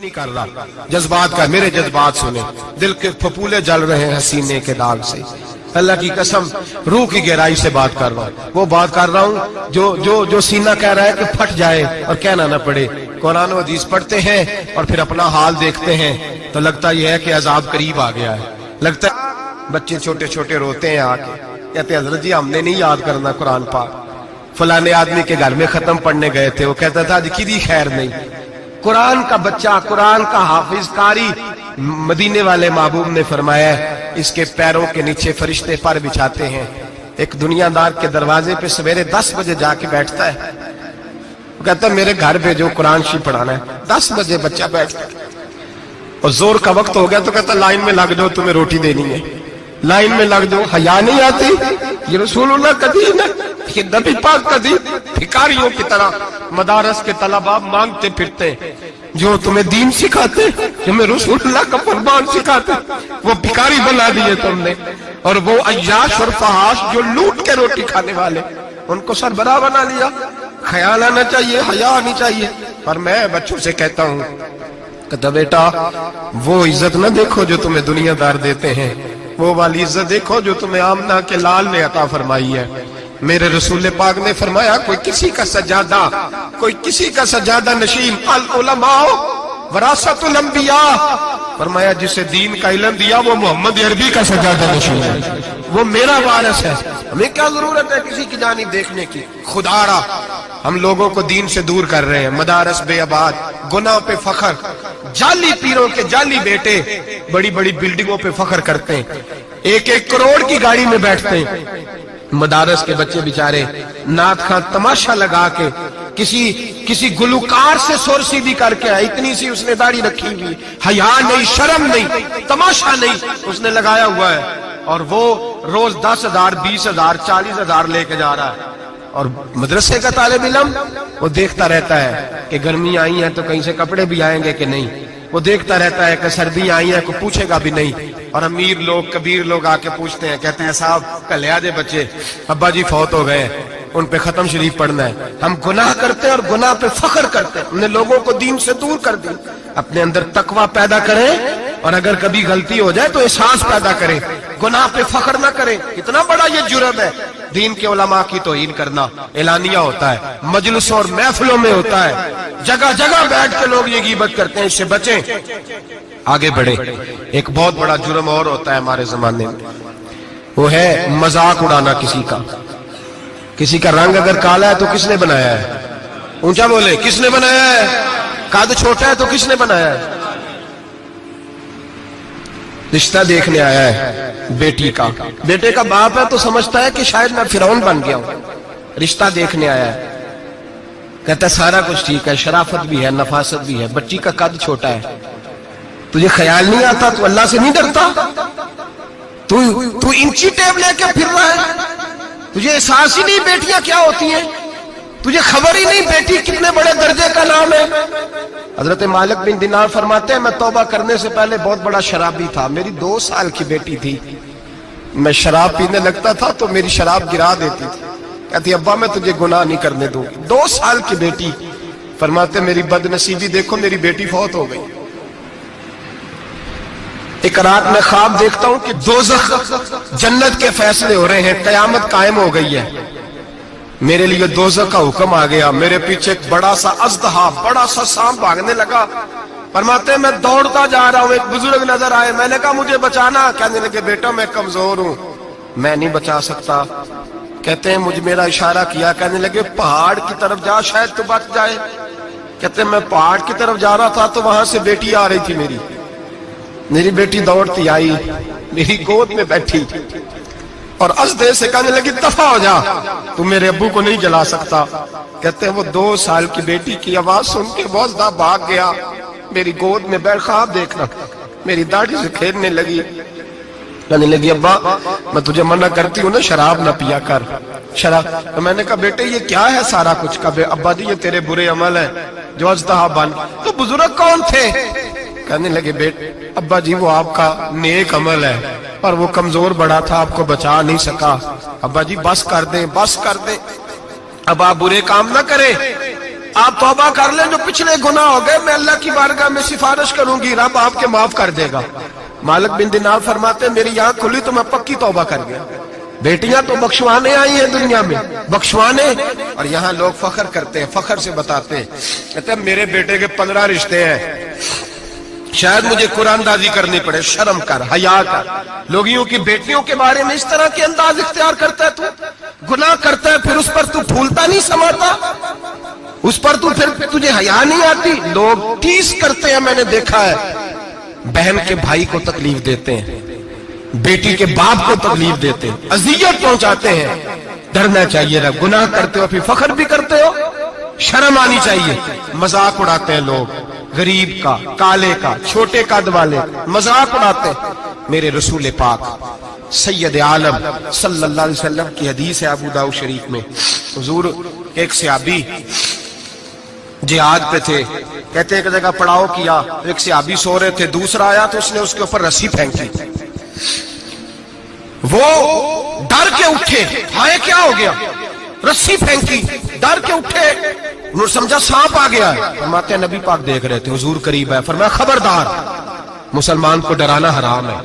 نہیں کر رہا، جذبات کا، میرے جذبات سنیں، دل کے پھپولے جل رہے ہیں حسینے کے داغ سے، اللہ کی قسم روح کی گہرائی سے بات کر رہا ہوں، وہ بات کر رہا ہوں جو سینہ کہہ رہا ہے کہ پھٹ جائے اور کہنا نہ پڑے۔ قرآن و حدیث پڑھتے ہیں اور پھر اپنا حال دیکھتے ہیں تو لگتا یہ ہے کہ عذاب قریب آ گیا ہے، لگتا ہے بچے چھوٹے چھوٹے روتے ہیں آ کے، کہتے ہیں حضرت جی ہم نے نہیں یاد کرنا قرآن پاک، فلانے آدمی کے گھر میں ختم پڑھنے گئے تھے، وہ کہتا تھا جی کدی خیر نہیں۔ قرآن کا بچہ، قرآن کا حافظ قاری، مدینے والے محبوب نے فرمایا ہے اس کے پیروں کے نیچے فرشتے پر بچھاتے ہیں۔ ایک دنیا دار کے دروازے پہ سویرے 10 بجے جا کے بیٹھتا ہے، وہ کہتا ہے میرے گھر بھیجو قرآن شریف پڑھانا ہے، 10 بجے بچہ بیٹھتا ہے، اور زور کا وقت ہو گیا تو کہتا ہے لائن میں لگ جاؤ تمہیں روٹی دینی ہے، لائن میں لگ جاؤ۔ حیا نہیں آتی؟ یہ رسول اللہ کا دین ہے، یہ نبی پاک کا دین۔ بھکاریوں کی طرح مدارس کے طلباء مانگتے پھرتے ہیں، جو تمہیں دین سکھاتے، تمہیں رسول اللہ کا فرمان سکھاتے، وہ بھکاری بنا دیے تم نے، اور وہ عیاش اور فحاش جو لوٹ کے روٹی کھانے والے، ان کو سربراہ بنا لیا۔ خیال آنا چاہیے، حیا آنی چاہیے۔ پر میں بچوں سے کہتا ہوں کہ بیٹا وہ عزت نہ دیکھو جو تمہیں دنیا دار دیتے ہیں، وہ والی عزت دیکھو جو تمہیں آمنہ کے لال نے عطا فرمائی ہے۔ میرے رسول پاک نے فرمایا کوئی کسی کا سجادہ نشین، العلماء وراثت الانبیاء، فرمایا جسے دین کا علم دیا وہ محمد عربی کا سجادہ نشین ہے، وہ میرا وارث ہے۔ ہمیں کیا ضرورت ہے کسی کی جانب دیکھنے کی؟ خدا را ہم لوگوں کو دین سے دور کر رہے ہیں، مدارس بے آباد، گناہ پہ فخر، جعلی پیروں کے جعلی بیٹے بڑی بڑی بلڈنگوں پہ فخر کرتے ہیں، 1-1 کروڑ کی گاڑی میں بیٹھتے ہیں۔ مدارس کے بچے بیچارے نعت خان تماشا لگا کے کسی گلوکار سے سور سیدھی کر کے آئے، اتنی سی اس نے داڑھی رکھی ہوئی، حیا نہیں، شرم نہیں، تماشا نہیں، اس نے لگایا ہوا ہے، اور وہ روز 10,000 20,000 40,000 لے کے جا رہا ہے۔ اور مدرسے کا طالب علم وہ دیکھتا رہتا ہے کہ گرمی آئی ہیں تو کہیں سے کپڑے بھی آئیں گے کہ نہیں، وہ دیکھتا رہتا ہے کہ سردی آئی ہیں، کوئی پوچھے گا بھی نہیں۔ اور امیر لوگ، کبیر لوگ آ کے پوچھتے ہیں، کہتے ہیں صاحب کل آ جے بچے، ابا جی فوت ہو گئے، ان پہ ختم شریف پڑھنا ہے۔ ہم گناہ کرتے ہیں اور گناہ پہ فخر کرتے ہیں، ہم نے لوگوں کو دین سے دور کر دیا۔ اپنے اندر تقوی پیدا کریں، اور اگر کبھی غلطی ہو جائے تو احساس پیدا کریں، گناہ پہ فخر نہ کریں۔ کتنا بڑا یہ جرم ہے دین کے علماء کی توہین کرنا۔ اعلانیہ ہوتا ہے، مجلسوں اور محفلوں میں ہوتا ہے، جگہ جگہ بیٹھ کے لوگ یہ غیبت کرتے ہیں، اس سے بچیں، آگے بڑھیں۔ ایک بہت بڑا جرم اور ہوتا ہے ہمارے زمانے میں، وہ ہے مذاق اڑانا کسی کا رنگ اگر کالا ہے تو کس نے بنایا ہے؟ اونچا بولے، کس نے بنایا ہے؟ قد چھوٹا ہے تو کس نے بنایا ہے؟ رشتہ دیکھنے آیا ہے بیٹے کا باپ ہے تو سمجھتا ہے کہ شاید میں فرعون بن گیا ہوں، رشتہ دیکھنے آیا ہے، کہتا ہے سارا کچھ ٹھیک ہے، شرافت بھی ہے، نفاست بھی ہے، بچی کا قد چھوٹا ہے، تجھے خیال نہیں آتا؟ تو اللہ سے نہیں ڈرتا؟ تو انچی ٹیپ لے کے پھر رہا ہے، تجھے احساس ہی نہیں بیٹیاں کیا ہوتی ہیں، تجھے خبر ہی نہیں بیٹی کتنے بڑے درجے کا نام ہے۔ حضرت مالک بن دینار فرماتے ہیں میں توبہ کرنے سے پہلے بہت بڑا شرابی تھا، میری 2 سال کی بیٹی تھی، میں شراب پینے لگتا تھا تو میری شراب گرا دیتی تھی، کہتی ابا میں تجھے گناہ نہیں کرنے دوں گی۔ 2 سال کی بیٹی، فرماتے میری بد نصیبی دیکھو میری بیٹی فوت ہو گئی۔ ایک رات میں خواب دیکھتا ہوں کہ دوزخ جنت کے فیصلے ہو رہے ہیں، قیامت قائم ہو گئی ہے، میرے لیے دوزخ کا حکم آ گیا، میرے پیچھے ایک بڑا سا اژدہا، بڑا سا سانپ بھاگنے لگا، فرماتے ہیں میں دوڑتا جا رہا ہوں، ایک بزرگ نظر آئے، میں نے کہا مجھے بچانا، کہنے لگے بیٹا میں کمزور ہوں، میں نہیں بچا سکتا، کہتے ہیں مجھے میرا اشارہ کیا، کہنے لگے پہاڑ کی طرف جا شاید تو بچ جائے، کہتے ہیں میں پہاڑ کی طرف جا رہا تھا تو وہاں سے بیٹی آ رہی تھی، میری بیٹی دوڑتی آئی، میری گود میں بیٹھی اور ازدے سے کہنے لگی دفع ہو جا، تم میرے ابو کو نہیں جلا سکتا۔ کہتے ہیں وہ 2 سال کی بیٹی کی آواز سن کے بہت بھاگ گیا، میری گود میں بیٹھ خواب دیکھنا، میری داڑھی سے کھیلنے لگی، کہنے لگی ابا میں تجھے منع کرتی ہوں نا شراب نہ پیا کر، شراب۔ تو میں نے کہا بیٹے یہ کیا ہے سارا کچھ؟ کہا ابا جی یہ تیرے برے عمل ہیں جو اژدہا بن۔ تو بزرگ کون تھے؟ کہنے لگے بیٹے ابا جی وہ آپ کا نیک عمل ہے، پر وہ کمزور بڑا تھا، آپ کو بچا نہیں سکا۔ ابا جی بس کر دیں، اب آپ برے کام نہ کریں، آپ توبہ کر لیں، جو پچھلے گناہ ہو گئے میں اللہ کی بارگاہ میں سفارش کروں گی، رب آپ کے معاف کر دے گا۔ مالک بن دینار فرماتے ہیں میری آنکھ کھلی تو میں پکی توبہ کر گیا۔ بیٹیاں تو بخشوانے آئی ہیں دنیا میں، بخشوانے، اور یہاں لوگ فخر کرتے ہیں، فخر سے بتاتے ہیں، کہتے ہیں میرے بیٹے کے 15 رشتے ہیں، شاید مجھے قرآن دازی کرنی پڑے، شرم کر، حیا کر۔ لوگیوں کی بیٹیوں کے بارے میں اس طرح کے انداز اختیار کرتا ہے، تو گناہ کرتا ہے پھر اس پر تو پھولتا نہیں سماتا، اس پر تو پھر تجھے حیا نہیں آتی۔ لوگ ٹیس کرتے ہیں، میں نے دیکھا ہے، بہن کے بھائی کو تکلیف دیتے ہیں، بیٹی کے باپ کو تکلیف دیتے ہیں، اذیت پہنچاتے ہیں۔ ڈرنا چاہیے، رب گناہ کرتے ہو پھر فخر بھی کرتے ہو، شرم آنی چاہیے۔ مذاق اڑاتے ہیں لوگ، غریب کا، کالے کا، چھوٹے قد والے مذاق اڑاتے ہیں۔ میرے رسول پاک سید عالم صلی اللہ علیہ وسلم کی حدیث ہے ابو داؤد شریف میں، حضور ایک صحابی جہاد پہ تھے، کہتے ہیں ایک جگہ پڑاؤ کیا، ایک صحابی سو رہے تھے، دوسرا آیا تو اس نے اس کے اوپر رسی پھینکی، وہ ڈر کے اٹھے، ہائے کیا ہو گیا، رسی پھینکی، ڈر کے اٹھے، انہوں نے سمجھا سانپ آ گیا ہے۔ فرماتے ہیں نبی پاک دیکھ رہے تھے، حضور قریب ہے، فرمایا خبردار، مسلمان کو ڈرانا حرام ہے۔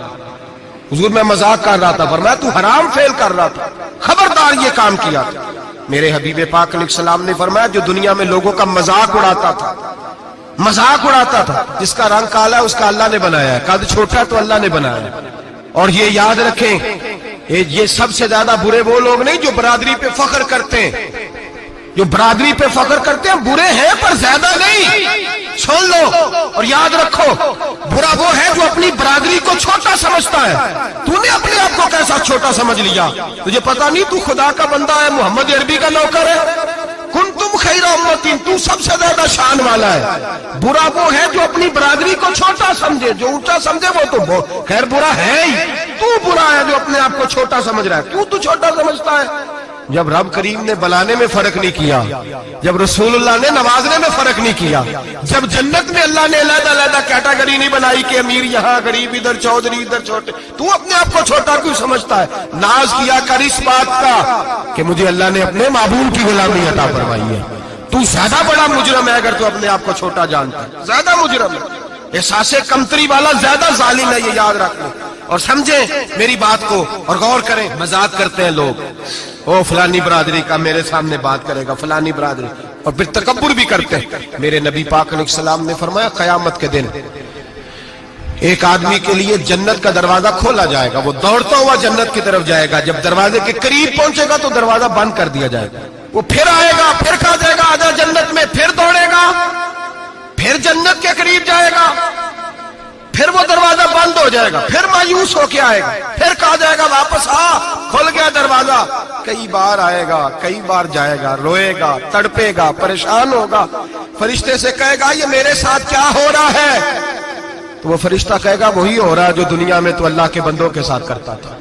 حضور میں مذاق کر رہا تھا، فرمایا تو حرام فعل کر رہا تھا، خبردار یہ کام کیا تھا۔ میرے حبیب پاک علیہ السلام نے فرمایا جو دنیا میں لوگوں کا مذاق اڑاتا تھا، مذاق اڑاتا تھا، جس کا رنگ کالا ہے اس کا اللہ نے بنایا ہے، قد چھوٹا ہے تو اللہ نے بنایا ہے۔ اور یہ یاد رکھیں، یہ سب سے زیادہ برے وہ لوگ نہیں جو برادری پہ فخر کرتے ہیں، جو برادری پہ فخر کرتے ہیں برے ہیں پر زیادہ نہیں، سن لو اور یاد رکھو، برا وہ ہے جو اپنی برادری کو چھوٹا سمجھتا ہے۔ تو نے اپنے آپ کو کیسا چھوٹا سمجھ لیا؟ تجھے پتا نہیں تو خدا کا بندہ ہے، محمد عربی کا نوکر ہے، کنتم خیر امت، تو سب سے زیادہ شان والا ہے۔ برا وہ ہے جو اپنی برادری کو چھوٹا سمجھے، جو اونچا سمجھے وہ تو خیر برا ہے ہی، تو برا ہے جو اپنے آپ کو چھوٹا سمجھ رہا ہے، تو چھوٹا سمجھتا ہے۔ جب رب کریم نے بلانے میں فرق نہیں کیا، جب رسول اللہ نے نوازنے میں فرق نہیں کیا، جب جنت میں اللہ نے علیحدہ علیحدہ کیٹاگری نہیں بنائی کہ امیر یہاں، غریب ادھر، چودھری ادھر، چھوٹے، تو اپنے آپ کو چھوٹا کیوں سمجھتا ہے؟ ناز کیا کر اس بات کا کہ مجھے اللہ نے اپنے معبود کی غلامی عطا فرمائی ہے۔ تو زیادہ بڑا مجرم ہے اگر تو اپنے آپ کو چھوٹا جانتا ہے، زیادہ مجرم ہے، احساس کمتری والا زیادہ ظالم ہے، یہ یاد رکھ لو اور سمجھیں میری بات کو اور غور کریں۔ مذاق کرتے ہیں لوگ، او فلانی برادری کا میرے سامنے بات کرے گا، فلانی برادری، اور پھر تکبر بھی کرتے ہیں۔ میرے نبی پاک علیہ السلام نے فرمایا قیامت کے دن ایک آدمی کے لیے جنت کا دروازہ کھولا جائے گا، وہ دوڑتا ہوا جنت کی طرف جائے گا، جب دروازے کے قریب پہنچے گا تو دروازہ بند کر دیا جائے گا، وہ پھر آئے گا، پھر کہا جائے گا آجا جنت میں، پھر دوڑے گا، پھر جنت کے قریب جائے گا، پھر وہ دروازہ بند ہو جائے گا، پھر مایوس ہو کے آئے گا، پھر کہا جائے گا واپس آ، کھل گیا دروازہ، کئی بار آئے گا، کئی بار جائے گا، روئے گا، تڑپے گا، پریشان ہوگا، فرشتے سے کہے گا یہ میرے ساتھ کیا ہو رہا ہے؟ تو وہ فرشتہ کہے گا وہی ہو رہا ہے جو دنیا میں تو اللہ کے بندوں کے ساتھ کرتا تھا،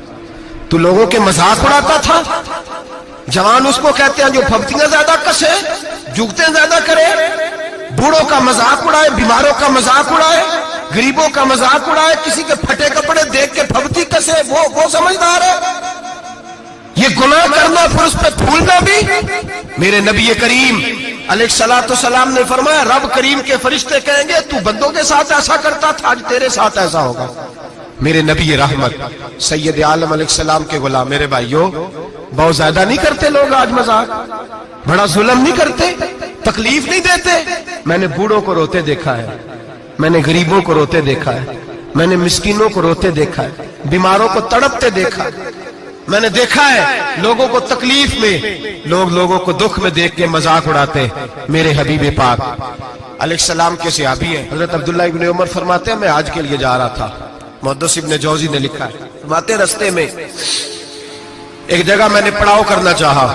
تو لوگوں کے مذاق اڑاتا تھا۔ جوان اس کو کہتے ہیں جو پھپتیاں زیادہ کسے، جگتیں زیادہ کرے، بوڑھوں کا مذاق اڑائے، بیماروں کا مذاق اڑائے، غریبوں کا مذاق اڑائے، کسی کے پھٹے کپڑے دیکھ کے پھپتی کسے، وہ سمجھدار ہے۔ یہ گناہ کرنا پھر اس پہ پھولنا بھی۔ میرے نبی کریم علیہ الصلوۃ والسلام نے فرمایا رب کریم کے فرشتے کہیں گے تو بندوں کے ساتھ ایسا کرتا تھا، آج تیرے ساتھ ایسا ہوگا۔ میرے نبی رحمت سید عالم علیہ السلام کے غلام، میرے بھائیوں بہت زیادہ نہیں کرتے لوگ آج مذاق، بڑا ظلم نہیں کرتے، تکلیف نہیں دیتے؟ میں نے بوڑھوں کو روتے دیکھا ہے، میں نے غریبوں کو روتے دیکھا ہے، میں نے مسکینوں کو روتے دیکھا ہے، بیماروں کو تڑپتے دیکھا ہے، میں نے دیکھا ہے لوگوں کو تکلیف میں، لوگوں کو دکھ میں دیکھ کے مذاق اڑاتے۔ میرے حبیب پاک علیہ السلام کے صحابی ہیں حضرت عبداللہ ابن عمر فرماتے ہیں میں حج کے لیے جا رہا تھا، محدث ابن جوزی نے لکھا ہے، فرماتے ہیں رستے میں ایک جگہ میں نے پڑاؤ کرنا چاہا،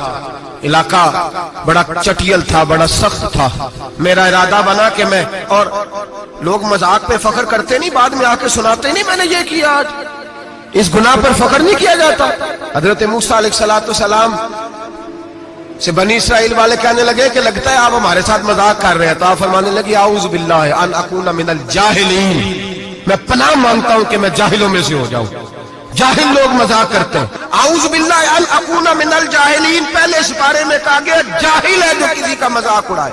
علاقہ بڑا چٹیل تھا، بڑا سخت تھا، میرا ارادہ بنا کہ میں، اور لوگ مذاق پہ فخر کرتے نہیں، بعد میں آ کے سناتے نہیں میں نے یہ کیا، آج اس گناہ پر فخر نہیں کیا جاتا۔ حضرت موسیٰ علیہ السلام سے بنی اسرائیل والے کہنے لگے کہ لگتا ہے آپ ہمارے ساتھ مذاق کر رہے ہیں، تو آپ فرمانے لگے اعوذ باللہ ان اکون من الجاہلین، میں پناہ مانگتا ہوں کہ میں جاہلوں میں سے ہو جاؤں۔ جاہل لوگ مذاق کرتے ہیں، اعوذ باللہ ان اکون من الجاہلین، پہلے سپارے میں کہا گیا جاہل ہے جو کسی کا مذاق اڑائے،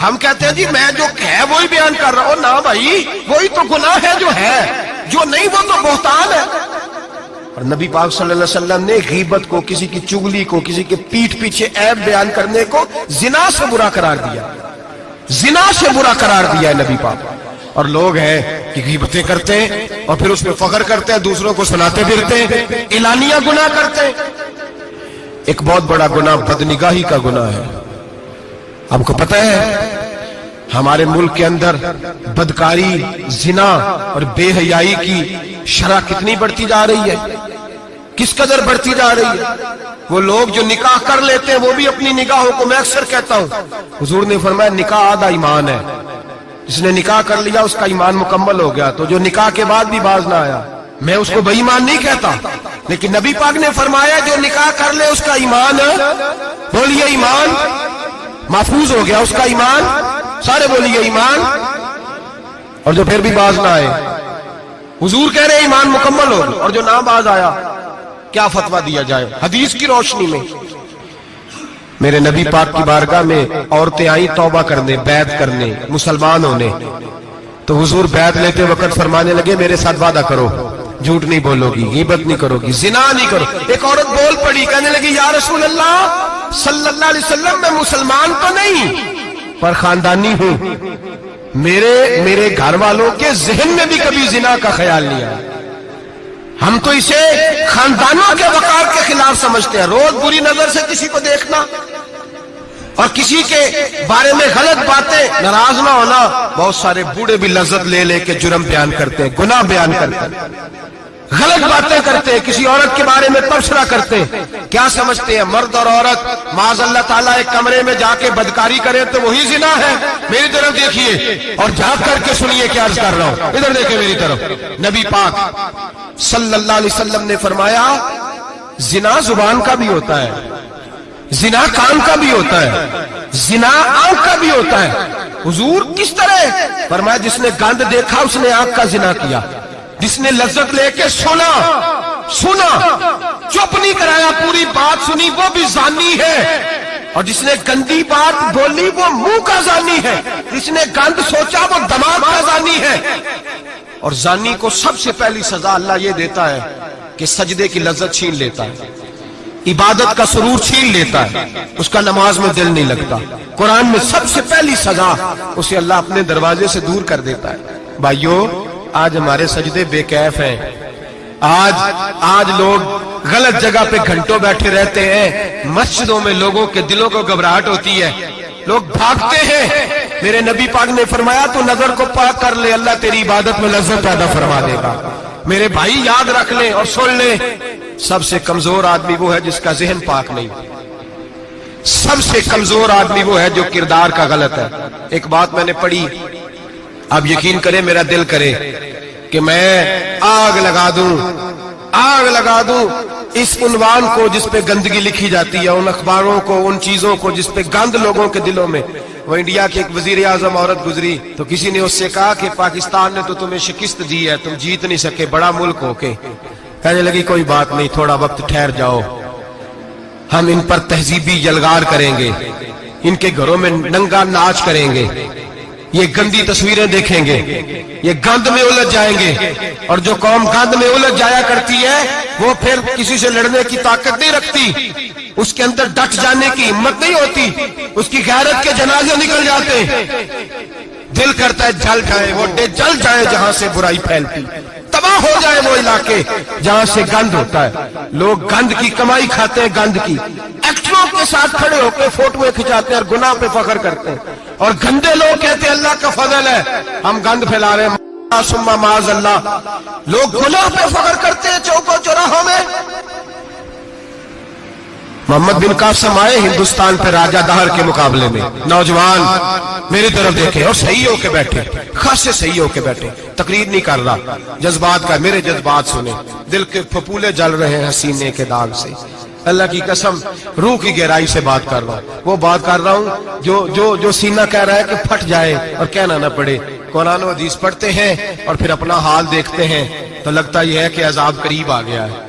ہم کہتے ہیں جی میں جو ہے وہی بیان کر رہا ہوں. نہ بھائی وہی تو گناہ ہے جو ہے، جو نہیں وہ تو بہتان ہے. اور نبی پاک صلی اللہ علیہ وسلم نے غیبت کو، کسی کی چگلی کو، کسی کے پیٹھ پیچھے عیب بیان کرنے کو زنا سے برا قرار دیا، زنا سے برا قرار دیا ہے نبی پاک. اور لوگ ہیں کہ غیبتیں کرتے ہیں اور پھر اس پہ فخر کرتے ہیں، دوسروں کو سناتے پھرتے ہیں، اعلانیہ گناہ کرتے ہیں. ایک بہت بڑا گناہ بدنگاہی کا گناہ ہے. آپ کو پتہ ہے ہمارے ملک کے اندر بدکاری، زنا اور بے حیائی کی شرح کتنی بڑھتی جا رہی ہے، کس قدر بڑھتی جا رہی ہے. وہ لوگ جو نکاح کر لیتے ہیں وہ بھی اپنی نگاہوں کو، میں اکثر کہتا ہوں حضور نے فرمایا نکاح آدھا ایمان ہے. جس نے نکاح کر لیا اس کا ایمان مکمل ہو گیا. تو جو نکاح کے بعد بھی باز نہ آیا، میں اس کو بے ایمان نہیں کہتا، لیکن نبی پاک نے فرمایا جو نکاح کر لے اس کا ایمان، بولیے ایمان محفوظ ہو گیا، اس کا ایمان، سارے بولیے ایمان. اور جو پھر بھی باز نہ آئے، حضور کہہ رہے ایمان مکمل ہو گیا. اور جو نہ باز آیا کیا فتویٰ دیا جائے حدیث کی روشنی میں؟ میرے نبی پاک کی بارگاہ میں عورتیں آئیں توبہ کرنے، بیعت کرنے، مسلمان ہونے. تو حضور بیعت لیتے وقت فرمانے لگے میرے ساتھ وعدہ کرو، جھوٹ نہیں بولو گی، غیبت نہیں کرو گی، زنا نہیں کرو. ایک عورت بول پڑی، کہنے لگی یا رسول اللہ صلی اللہ علیہ وسلم میں مسلمان تو نہیں پر خاندانی ہوں، میرے گھر والوں کے ذہن میں بھی کبھی زنا کا خیال نہیں آیا. ہم تو اسے خاندانوں کے وقار کے خلاف سمجھتے ہیں. روز بری نظر سے کسی کو دیکھنا اور کسی کے بارے میں غلط باتیں، ناراض نہ ہونا. بہت سارے بوڑھے بھی لذت لے لے کے جرم بیان کرتے ہیں، گناہ بیان کرتے ہیں، غلط باتیں کرتے ہیں، کسی عورت کے بارے میں تبصرہ کرتے ہیں. کیا سمجھتے ہیں مرد اور عورت معاذ اللہ تعالیٰ ایک کمرے میں جا کے بدکاری کرے تو وہی زنا ہے؟ میری طرف دیکھیے اور جھانک کر کے سنیے کیا عرض کر رہا ہوں. ادھر دیکھیں میری طرف. نبی پاک صلی اللہ علیہ وسلم نے فرمایا زنا زبان کا بھی ہوتا ہے، زنا کان کا بھی ہوتا ہے، زنا آنکھ کا بھی ہوتا ہے. حضور کس طرح؟ فرمایا جس نے گند دیکھا اس نے آنکھ کا زنا کیا، جس نے لذت لے کے سنا چپ نہیں کرایا، پوری بات سنی، وہ بھی زانی ہے. اور جس نے گندی بات بولی وہ منہ کا زانی ہے، جس نے گند سوچا وہ دماغ کا زانی ہے. اور زانی کو سب سے پہلی سزا اللہ یہ دیتا ہے کہ سجدے کی لذت چھین لیتا ہے، عبادت کا سرور چھین لیتا ہے، اس کا نماز میں دل نہیں لگتا. قرآن میں سب سے پہلی سزا اسے اللہ اپنے دروازے سے دور کر دیتا ہے. بھائیو آج ہمارے سجدے بے کیف ہیں. آج لوگ غلط جگہ پہ گھنٹوں بیٹھے رہتے ہیں. مسجدوں میں لوگوں کے دلوں کو گھبراہٹ ہوتی ہے، لوگ بھاگتے ہیں. میرے نبی پاک نے فرمایا تو نظر کو پاک کر لے، اللہ تیری عبادت میں لذت پیدا فرما دے گا. میرے بھائی یاد رکھ لیں اور سن لیں، سب سے کمزور آدمی وہ ہے جس کا ذہن پاک نہیں. سب سے کمزور آدمی وہ ہے جو کردار کا غلط ہے. ایک بات میں نے پڑھی، آپ یقین کریں میرا دل کرے کہ میں آگ لگا دوں اس عنوان کو جس پہ گندگی لکھی جاتی ہے، ان اخباروں کو، ان چیزوں کو جس پہ گند لوگوں کے دلوں میں. وہ انڈیا کی ایک وزیر اعظم عورت گزری تو کسی نے اس سے کہا کہ پاکستان نے تو تمہیں شکست دی ہے، تم جیت نہیں سکے بڑا ملک ہو کے. کہنے لگی کوئی بات نہیں، تھوڑا وقت ٹھہر جاؤ، ہم ان پر تہذیبی یلغار کریں گے، ان کے گھروں میں ننگا ناچ کریں گے، یہ گندی تصویریں دیکھیں گے، یہ گند میں الجھ جائیں گے. اور جو قوم گند میں الجھ جایا کرتی ہے وہ پھر کسی سے لڑنے کی طاقت نہیں رکھتی، اس کے اندر ڈٹ جانے کی ہمت نہیں ہوتی، اس کی غیرت کے جنازے نکل جاتے ہیں. دل کرتا ہے جل جائے وہ جل جائے جہاں سے برائی پھیلتی، تباہ ہو جائے وہ علاقے جہاں سے گند ہوتا ہے. لوگ گند کی کمائی کھاتے ہیں، گند کی. ایکٹروں کے ساتھ کھڑے ہو کے فوٹویں کھچاتے ہیں اور گناہ پہ فخر کرتے ہیں. اور گندے لوگ کہتے ہیں اللہ کا فضل ہے ہم گند پھیلا رہے ہیں، ثم معاذ اللہ. لوگ گناہ پہ فخر کرتے ہیں چوکوں چوراہوں میں. محمد بن قاسم آئے ہندوستان پہ راجہ دہر کے مقابلے میں، نوجوان میری طرف دیکھے اور صحیح ہو کے بیٹھے، خاصے صحیح ہو کے بیٹھے. تقریر نہیں کر رہا، جذبات کا، میرے جذبات سنیں، دل کے پھپولے جل رہے ہیں حسینے کے داغ سے. اللہ کی قسم روح کی گہرائی سے بات کر رہا ہوں، وہ بات کر رہا ہوں جو سینہ کہہ رہا ہے کہ پھٹ جائے اور کہنا نہ پڑے. قرآن و حدیث پڑھتے ہیں اور پھر اپنا حال دیکھتے ہیں تو لگتا یہ ہے کہ عذاب قریب آ گیا ہے.